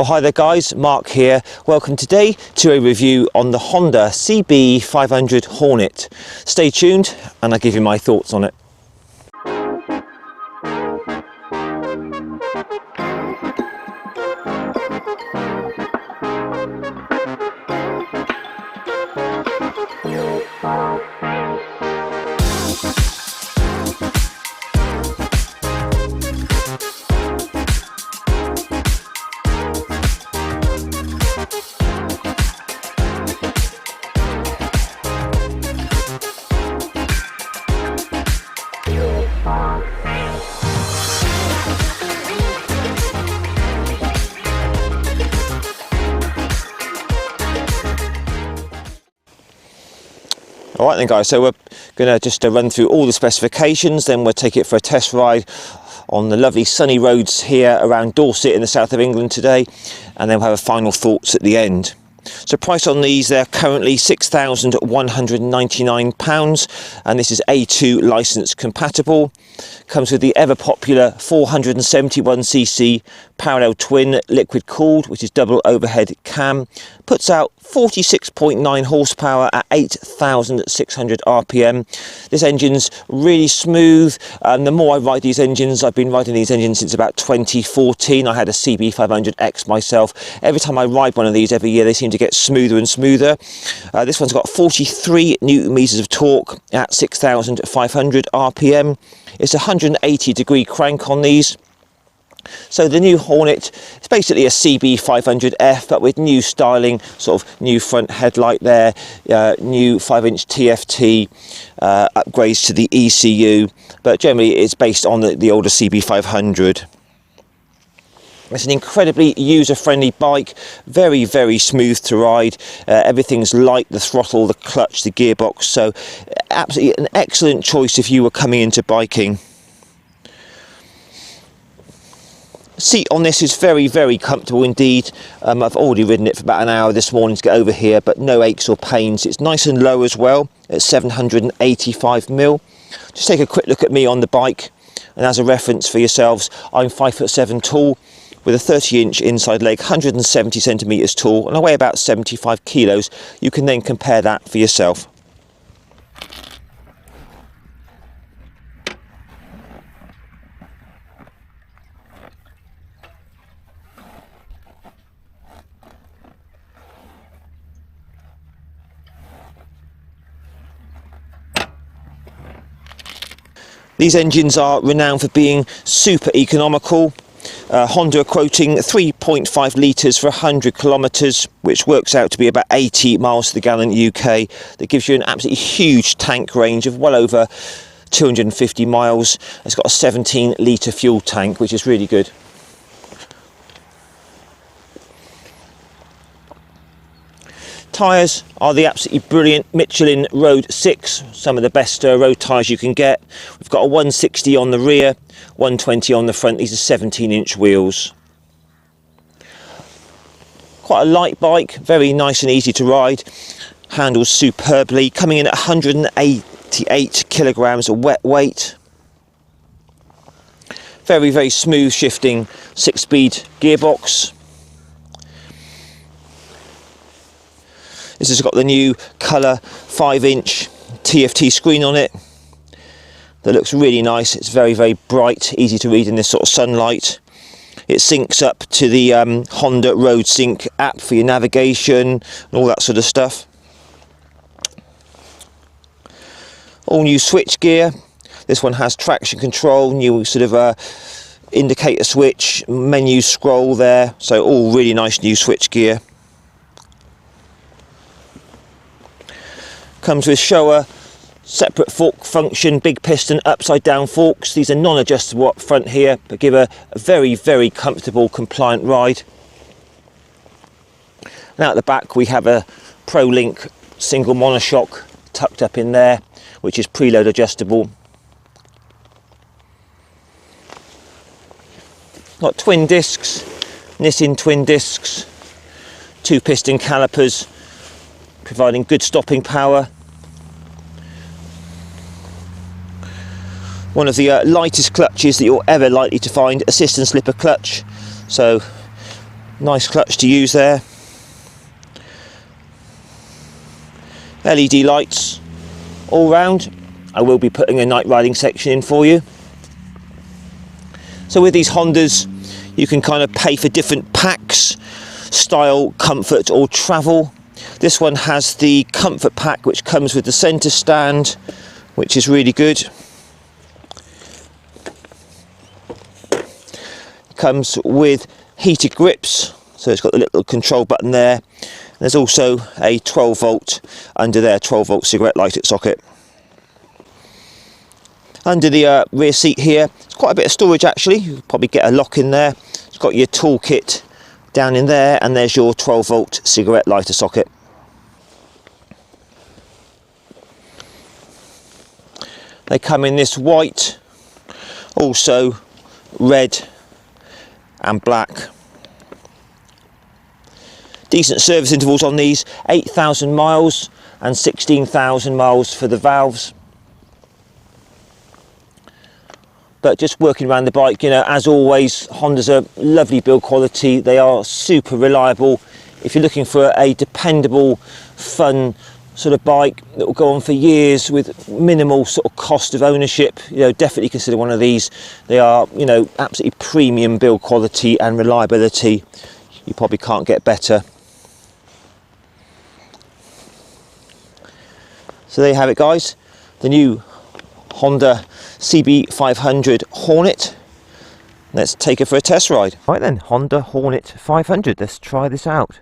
Well, hi there guys, Mark here. Welcome today to a review on the Honda Cb500 Hornet. Stay tuned and I'll give you my thoughts on it. Alright then guys, so we're going to just run through all the specifications, then we'll take it for a test ride on the lovely sunny roads here around Dorset in the south of England today, and then we'll have a final thoughts at the end. So price on these, they're currently £6,199 and this is A2 licence compatible. Comes with the ever popular 471cc parallel twin liquid cooled, which is double overhead cam. Puts out 46.9 horsepower at 8,600 RPM. This engine's really smooth, and the more I ride these engines, I've been riding these engines since about 2014. I had a Cb500X myself. Every time I ride one of these every year, they seem to get smoother and smoother. This one's got 43 newton meters of torque at 6,500 RPM. It's a 180 degree crank on these. So the new Hornet, it's basically a Cb500F, but with new styling, sort of new front headlight there, new 5-inch TFT, upgrades to the ECU, but generally it's based on the older Cb500. It's an incredibly user-friendly bike, very, very smooth to ride. Everything's light, the throttle, the clutch, the gearbox, so absolutely an excellent choice if you were coming into biking. Seat on this is very, very comfortable indeed. I've already ridden it for about an hour this morning to get over here, but no aches or pains. It's nice and low as well at 785mm. Just take a quick look at me on the bike, and as a reference for yourselves, I'm 5'7" tall with a 30-inch inside leg, 170 centimetres tall, and I weigh about 75 kilos. You can then compare that for yourself. These engines are renowned for being super economical. Honda are quoting 3.5 litres for 100 kilometres, which works out to be about 80 miles to the gallon UK. That gives you an absolutely huge tank range of well over 250 miles. It's got a 17 litre fuel tank, which is really good. Tyres are the absolutely brilliant Michelin Road 6, some of the best road tyres you can get. We've got a 160 on the rear, 120 on the front. These are 17-inch wheels. Quite a light bike, very nice and easy to ride. Handles superbly, coming in at 188 kilograms of wet weight. Very, very smooth shifting 6-speed gearbox. This has got the new colour 5-inch TFT screen on it. That looks really nice. It's very, very bright, easy to read in this sort of sunlight. It syncs up to the Honda Road Sync app for your navigation and all that sort of stuff. All new switch gear. This one has traction control, new sort of indicator switch, menu scroll there. So all really nice new switch gear. Comes with shower, separate fork function, big piston, upside down forks. These are non-adjustable up front here, but give a very, very comfortable, compliant ride. And out the back we have a ProLink single monoshock tucked up in there, which is preload adjustable. Got twin discs, Nissin twin discs, 2 piston calipers, providing good stopping power. One of the lightest clutches that you're ever likely to find, assist and slipper clutch. So Nice clutch to use there. LED lights all round. I will be putting a night riding section in for you. So with these Hondas, you can kind of pay for different packs, style, comfort or travel. This one has the comfort pack, which comes with the centre stand, which is really good. It comes with heated grips, so it's got the little control button there. There's also a 12 volt under there, 12 volt cigarette lighter socket. Under the rear seat here, it's quite a bit of storage actually. You'll probably get a lock in there. It's got your toolkit down in there, and there's your 12 volt cigarette lighter socket. They come in this white, also red and black. Decent service intervals on these, 8,000 miles and 16,000 miles for the valves. But just working around the bike, you know, as always, Hondas are lovely build quality. They are super reliable. If you're looking for a dependable, fun sort of bike that will go on for years with minimal sort of cost of ownership, you know, definitely consider one of these. They are, you know, absolutely premium build quality and reliability. You probably can't get better. So there you have it, guys. The new Honda Cb500 Hornet. Let's take it for a test ride. Right then, Honda Hornet 500. Let's try this out.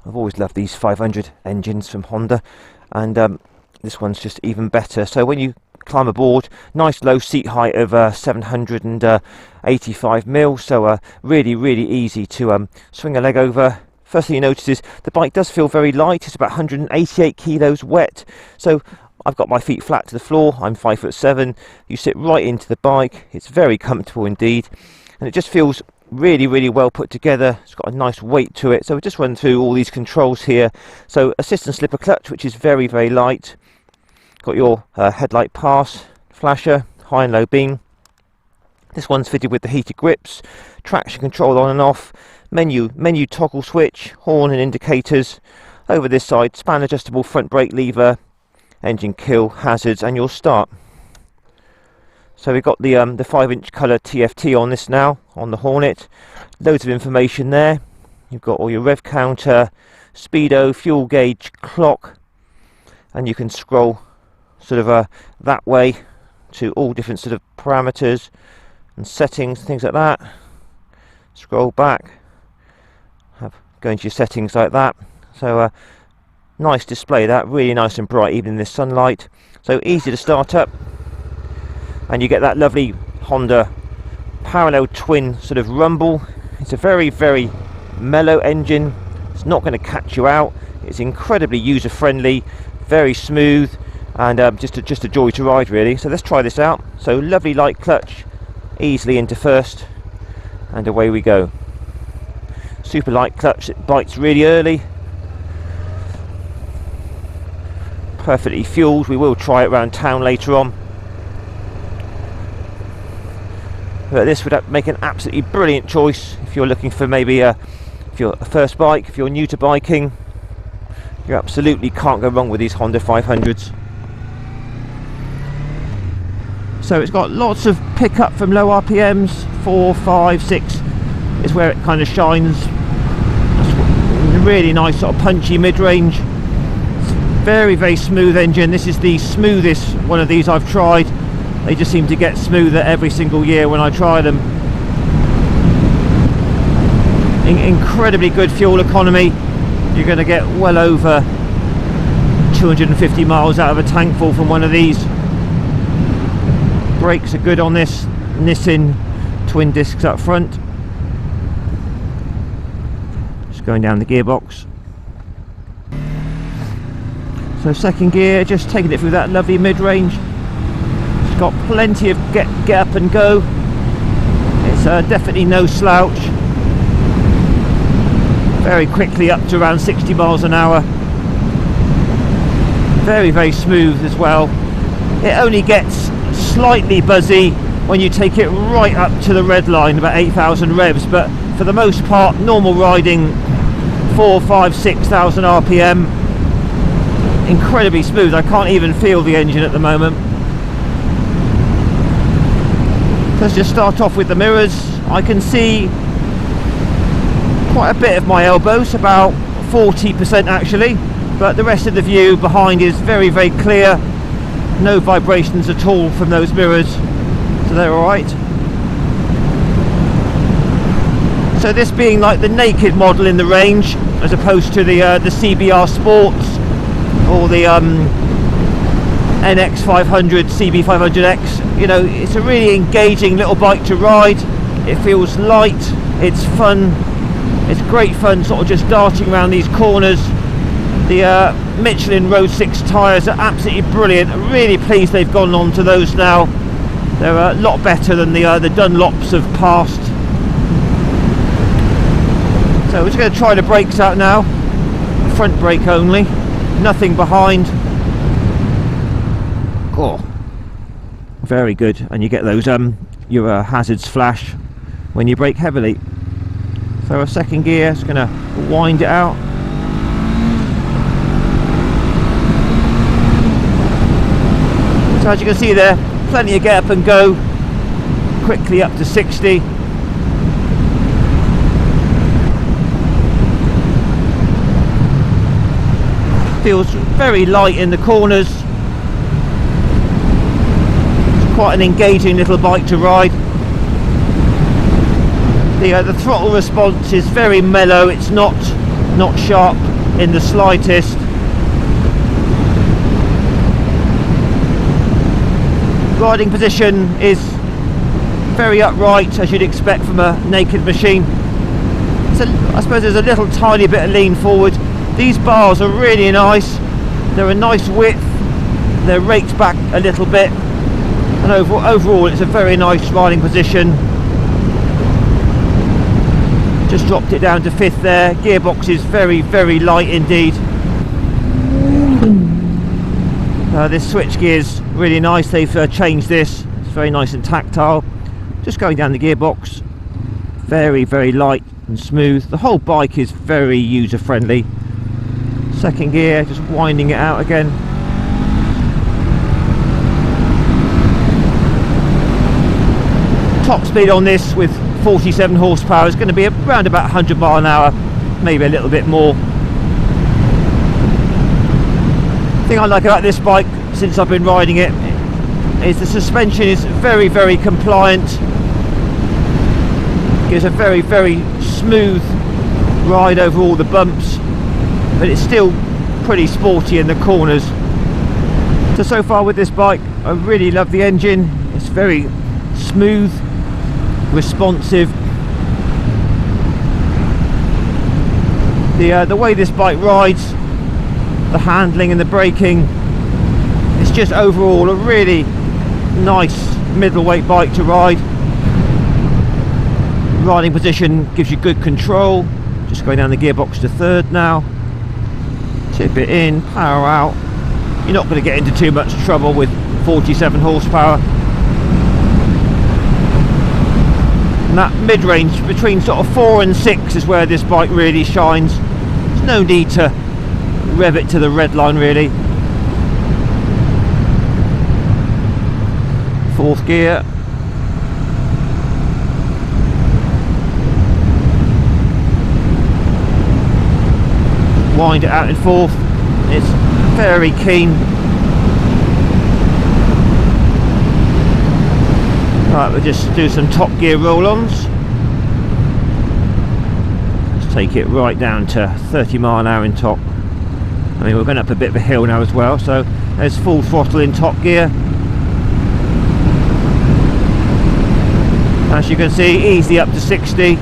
I've always loved these 500 engines from Honda, and this one's just even better. So when you climb aboard, nice low seat height of 785 mil, so really easy to swing a leg over. First thing you notice is the bike does feel very light. It's about 188 kilos wet, so I've got my feet flat to the floor. I'm 5'7". You sit right into the bike. It's very comfortable indeed, and it just feels really well put together. It's got a nice weight to it. So we just run through all these controls here. So assist and slipper clutch, which is very light. Got your headlight pass, flasher, high and low beam. This one's fitted with the heated grips, traction control on and off, menu toggle switch, horn and indicators. Over this side, span adjustable front brake lever, engine kill, hazards, and your start. So we've got the 5-inch colour TFT on this now, on the Hornet. Loads of information there. You've got all your rev counter, speedo, fuel gauge, clock, and you can scroll sort of that way to all different sort of parameters and settings, things like that. Scroll back, go into your settings like that. So nice display, that really nice and bright even in this sunlight. So easy to start up, and you get that lovely Honda parallel twin sort of rumble. It's a very mellow engine. It's not going to catch you out. It's incredibly user friendly, very smooth, and just a joy to ride really. So let's try this out. So lovely light clutch, easily into first, and away we go. Super light clutch, it bites really early. Perfectly fueled. We will try it around town later on. But this would make an absolutely brilliant choice if you're looking for maybe if you're a first bike, if you're new to biking. You absolutely can't go wrong with these Honda 500s. So it's got lots of pickup from low RPMs, 4, 5, 6 is where it kind of shines. It's a really nice sort of punchy mid-range. Very smooth engine. This is the smoothest one of these I've tried. They just seem to get smoother every single year when I try them. Incredibly good fuel economy. You're going to get well over 250 miles out of a tank full from one of these. Brakes are good on this. Nissan twin discs up front. Just going down the gearbox. So second gear, just taking it through that lovely mid-range. It's got plenty of get up and go. It's definitely no slouch. Very quickly up to around 60 miles an hour. Very smooth as well. It only gets slightly buzzy when you take it right up to the red line, about 8,000 revs, but for the most part normal riding, 4, 5, 6,000 RPM. Incredibly smooth. I can't even feel the engine at the moment. Let's just start off with the mirrors. I can see quite a bit of my elbows, about 40% actually, but the rest of the view behind is very, very clear. No vibrations at all from those mirrors, so they're alright. So this being like the naked model in the range, as opposed to the CBR Sports or the NX500, Cb500X, you know, it's a really engaging little bike to ride. It feels light, it's fun, it's great fun sort of just darting around these corners. The Michelin Road 6 tyres are absolutely brilliant. I'm really pleased they've gone on to those now. They're a lot better than the Dunlops of past. So we're just going to try the brakes out now. Front brake only, nothing behind. Oh, very good. And you get those your hazards flash when you brake heavily. So a second gear, it's going to wind it out. So as you can see there, plenty of get up and go, quickly up to 60. Feels very light in the corners. It's quite an engaging little bike to ride. The throttle response is very mellow, it's not sharp in the slightest. Riding position is very upright, as you'd expect from a naked machine. So I suppose there's a little tiny bit of lean forward. These bars are really nice, they're a nice width, they're raked back a little bit, and overall it's a very nice riding position. Just dropped it down to 5th there. Gearbox is very, very light indeed. This switch gear is really nice, they've changed this, it's very nice and tactile. Just going down the gearbox, very, very light and smooth. The whole bike is very user friendly. Second gear, just winding it out again. Top speed on this with 47 horsepower is going to be around about 100 mile an hour, maybe a little bit more. The thing I like about this bike since I've been riding it is the suspension is very, very compliant. Gives a very, very smooth ride over all the bumps, but it's still pretty sporty in the corners. So far with this bike, I really love the engine. It's very smooth, responsive. The way this bike rides, the handling and the braking, it's just overall a really nice middleweight bike to ride. Riding position gives you good control. Just going down the gearbox to 3rd now. Tip it in, power out. You're not going to get into too much trouble with 47 horsepower. And that mid-range between sort of 4 and 6 is where this bike really shines. There's no need to rev it to the red line really. 4th gear. Wind it out in 4th. It's very keen. Right, we'll just do some top gear roll-ons. Let's take it right down to 30 mile an hour in top. I mean, we're going up a bit of a hill now as well, so there's full throttle in top gear. As you can see, easily up to 60.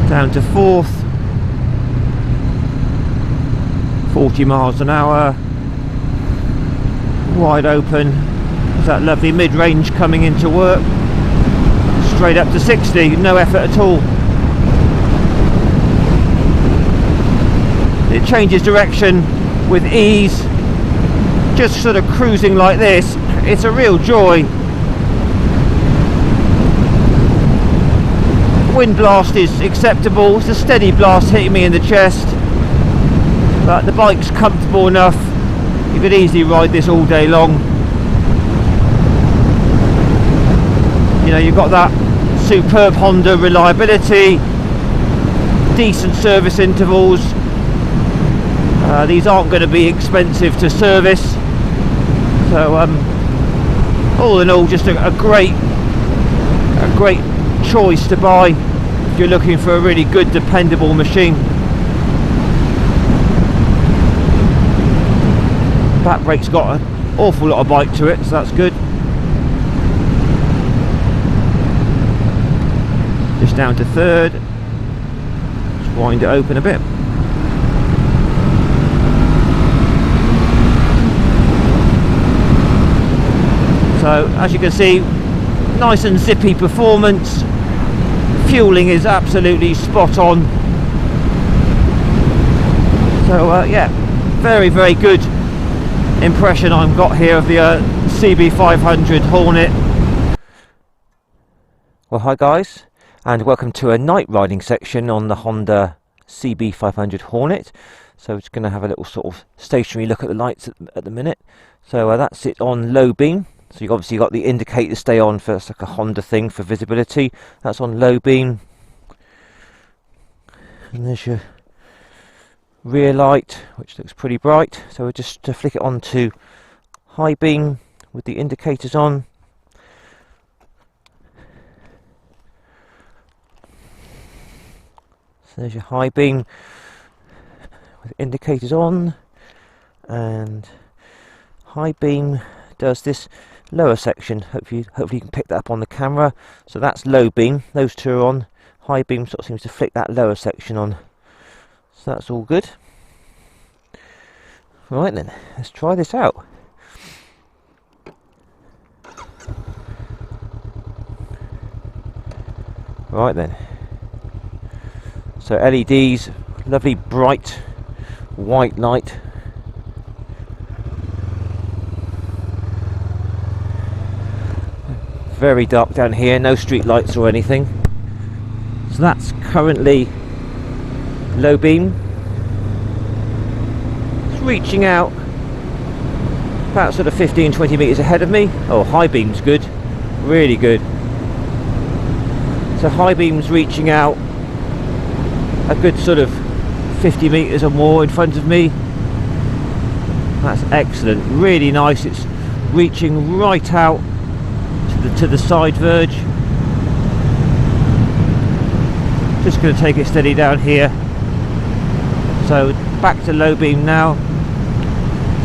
Down to 4th. 40 miles an hour. Wide open. There's that lovely mid-range coming into work. Straight up to 60, no effort at all. It changes direction with ease. Just sort of cruising like this, it's a real joy. wind blast is acceptable. It's a steady blast hitting me in the chest, but the bike's comfortable enough. You could easily ride this all day long. You know, you've got that superb Honda reliability, decent service intervals. These aren't going to be expensive to service, so all in all, just a great choice to buy if you're looking for a really good, dependable machine. Back brake's got an awful lot of bite to it, so that's good. Just down to third. Just wind it open a bit. So as you can see, nice and zippy performance. Fueling is absolutely spot on. So yeah, very good impression I've got here of the Cb500 Hornet. Well, hi guys, and welcome to a night riding section on the Honda Cb500 Hornet. So we're just going to have a little sort of stationary look at the lights at the minute. So that's it on low beam. So you've obviously got the indicator stay on for, it's like a Honda thing for visibility. That's on low beam. And there's your rear light, which looks pretty bright. So we'll just flick it on to high beam with the indicators on. So there's your high beam with indicators on, and high beam does this lower section. Hopefully you can pick that up on the camera. So that's low beam, those two are on. High beam sort of seems to flick that lower section on. So that's all good. Right then, let's try this out. Right then. So LEDs, lovely bright white light. Very dark down here, no street lights or anything. So that's currently low beam. It's reaching out about sort of 15-20 meters ahead of me. Oh, high beam's good, really good. So high beam's reaching out a good sort of 50 meters or more in front of me. That's excellent, really nice. It's reaching right out to the side verge. Just going to take it steady down here. So back to low beam now.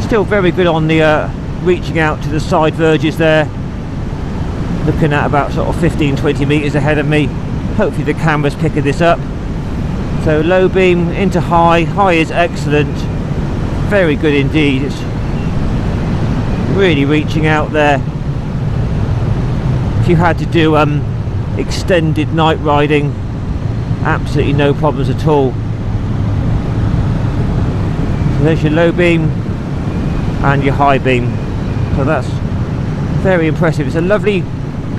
Still very good on the reaching out to the side verges there. Looking at about sort of 15-20 meters ahead of me. Hopefully the camera's picking this up. So low beam into high. High is excellent, very good indeed. It's really reaching out there. If you had to do extended night riding, absolutely no problems at all. So there's your low beam and your high beam. So that's very impressive. It's a lovely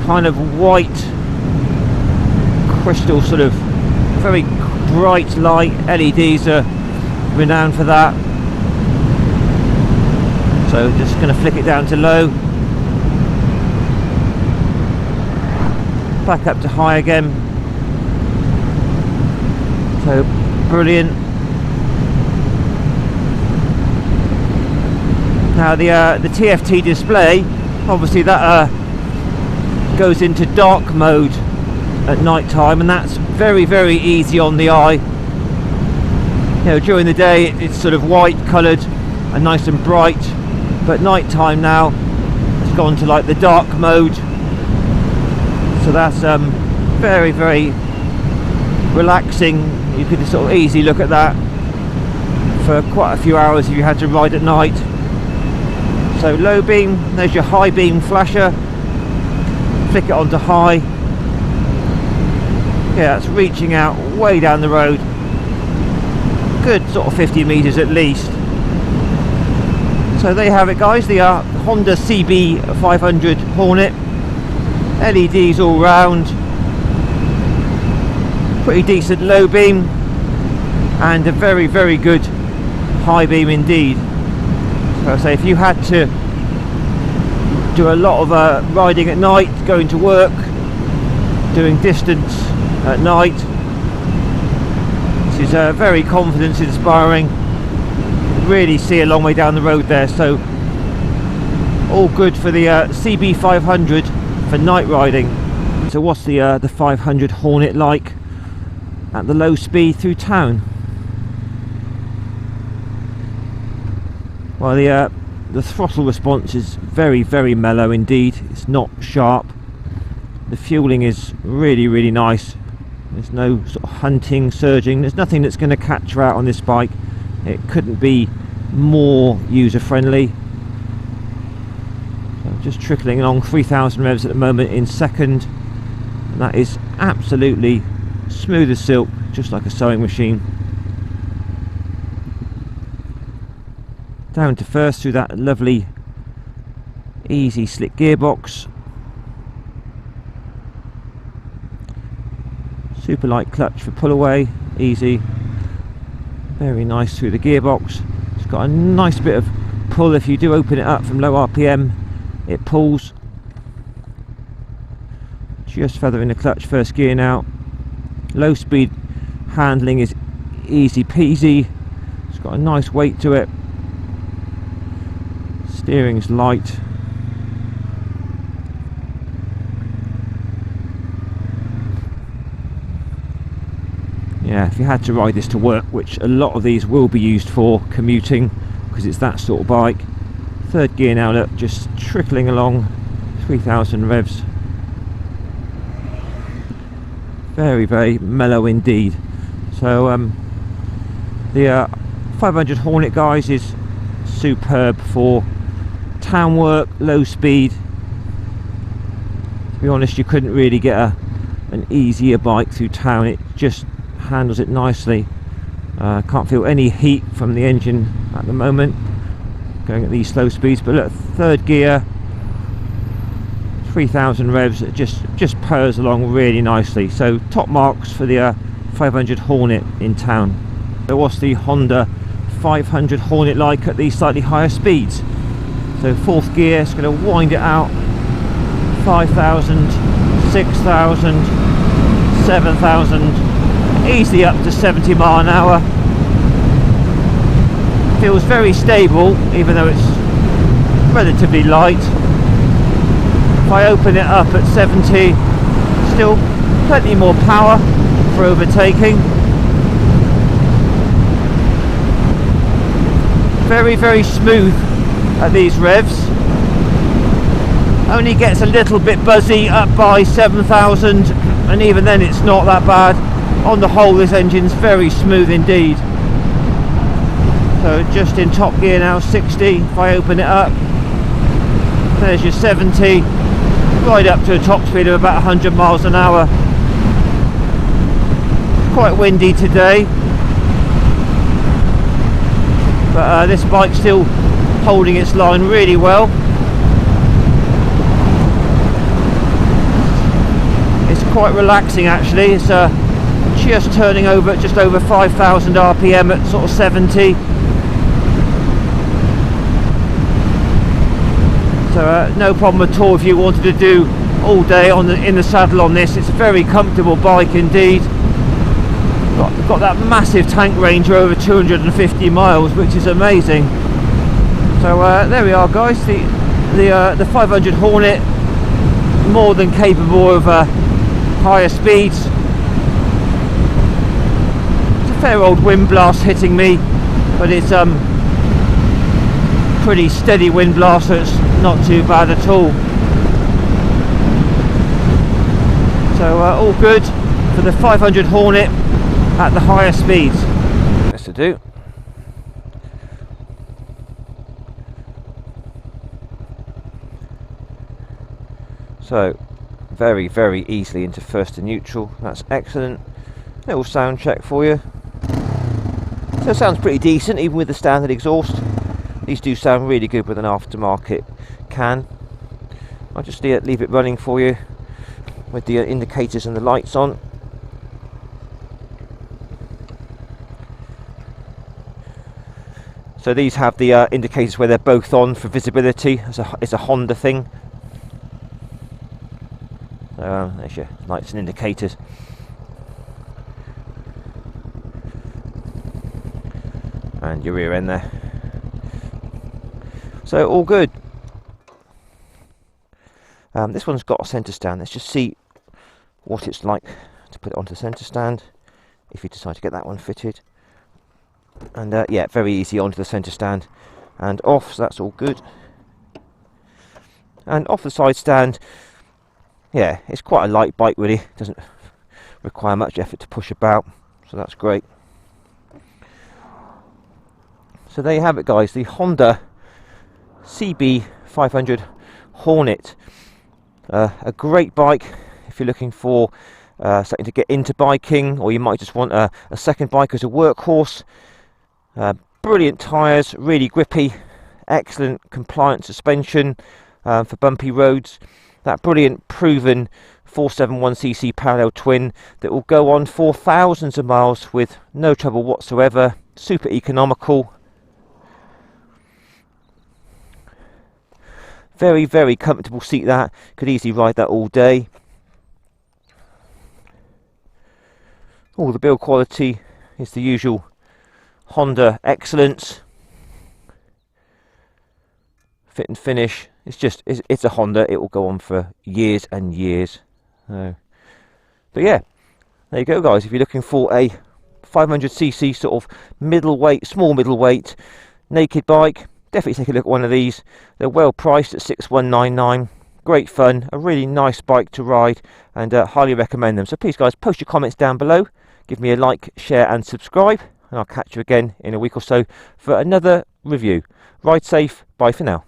kind of white crystal, sort of very bright light. LEDs are renowned for that. So just going to flick it down to low. Back up to high again. So brilliant. Now the TFT display, obviously that goes into dark mode at night time, and that's very easy on the eye. You know, during the day it's sort of white coloured and nice and bright, but night time now it's gone to like the dark mode. So that's very relaxing. You could sort of easily look at that for quite a few hours if you had to ride at night. So low beam, there's your high beam flasher. Flick it onto high. Yeah, it's reaching out way down the road. Good sort of 50 meters at least. So there you have it guys, the Honda Cb500 Hornet. LEDs all round. pretty decent low beam and a very, very good high beam indeed. So I say, if you had to do a lot of riding at night, going to work, doing distance at night, this is very confidence inspiring. Really see a long way down the road there, so all good for the Cb500 for night riding. So what's the 500 Hornet like at the low speed through town? Well, the throttle response is very, very mellow indeed. It's not sharp. The fueling is really, really nice. There's no sort of hunting, surging. There's nothing that's going to catch you out on this bike. It couldn't be more user friendly. So just trickling along 3,000 revs at the moment in second, and that is absolutely smooth as silk, just like a sewing machine. Down to first through that lovely easy slick gearbox. Super light clutch for pull away, easy. Very nice through the gearbox. It's got a nice bit of pull. If you do open it up from low RPM, it pulls. Just feathering the clutch, first gear now. Low speed handling is easy peasy. It's got a nice weight to it. Steering's light. Yeah, if you had to ride this to work, which a lot of these will be used for commuting because it's that sort of bike. Third gear now, look, just trickling along 3,000 revs. Very, very mellow indeed. So the 500 Hornet, guys, is superb for town work, low speed. To be honest, you couldn't really get an easier bike through town. It just handles it nicely. Can't feel any heat from the engine at the moment going at these slow speeds, but look, third gear, 3,000 revs, it just purrs along really nicely. So top marks for the 500 Hornet in town. So what's the Honda 500 Hornet like at these slightly higher speeds? So fourth gear, it's going to wind it out, 5,000, 6,000, 7,000, easily up to 70 mile an hour. Feels very stable even though it's relatively light. If I open it up at 70, still plenty more power for overtaking. Very, very smooth at these revs. Only gets a little bit buzzy up by 7,000, and even then it's not that bad. On the whole, this engine's very smooth indeed. So just in top gear now, 60. If I open it up, there's your 70, right up to a top speed of about 100 miles an hour. Quite windy today, but this bike's still holding its line really well. It's quite relaxing actually. It's just turning over at just over 5,000 RPM at sort of 70. So no problem at all if you wanted to do all day in the saddle on this. It's a very comfortable bike indeed. Got that massive tank range of over 250 miles, which is amazing. So there we are, guys. The 500 Hornet, more than capable of higher speeds. It's a fair old wind blast hitting me, but it's pretty steady wind blast, so it's not too bad at all. So all good for the 500 Hornet at the higher speeds. Yes, to do. So very, very easily into first to neutral. That's excellent. Little sound check for you. So it sounds pretty decent even with the standard exhaust. These do sound really good with an aftermarket can. I'll just leave it running for you with the indicators and the lights on. So these have the indicators where they're both on for visibility. It's a Honda thing. There's your lights and indicators. And your rear end there. So all good. This one's got a centre stand. Let's just see what it's like to put it onto the centre stand if you decide to get that one fitted. And yeah, very easy onto the centre stand and off, so that's all good. And off the side stand, yeah, it's quite a light bike really, doesn't require much effort to push about, so that's great. So there you have it guys, the Honda Cb500 Hornet. A great bike if you're looking for something to get into biking, or you might just want a second bike as a workhorse. Brilliant tyres, really grippy, excellent compliant suspension for bumpy roads. That brilliant proven 471cc parallel twin that will go on for thousands of miles with no trouble whatsoever. Super economical. Very, very comfortable seat that. Could easily ride that all day. All the build quality is the usual Honda excellence. Fit and finish. It's a Honda. It will go on for years and years. But yeah, there you go guys. If you're looking for a 500cc sort of middleweight, small middleweight naked bike, definitely take a look at one of these. They're well priced at 6199. Great fun, a really nice bike to ride, and highly recommend them. So please guys, post your comments down below, give me a like, share and subscribe, and I'll catch you again in a week or so for another review. Ride safe, bye for now.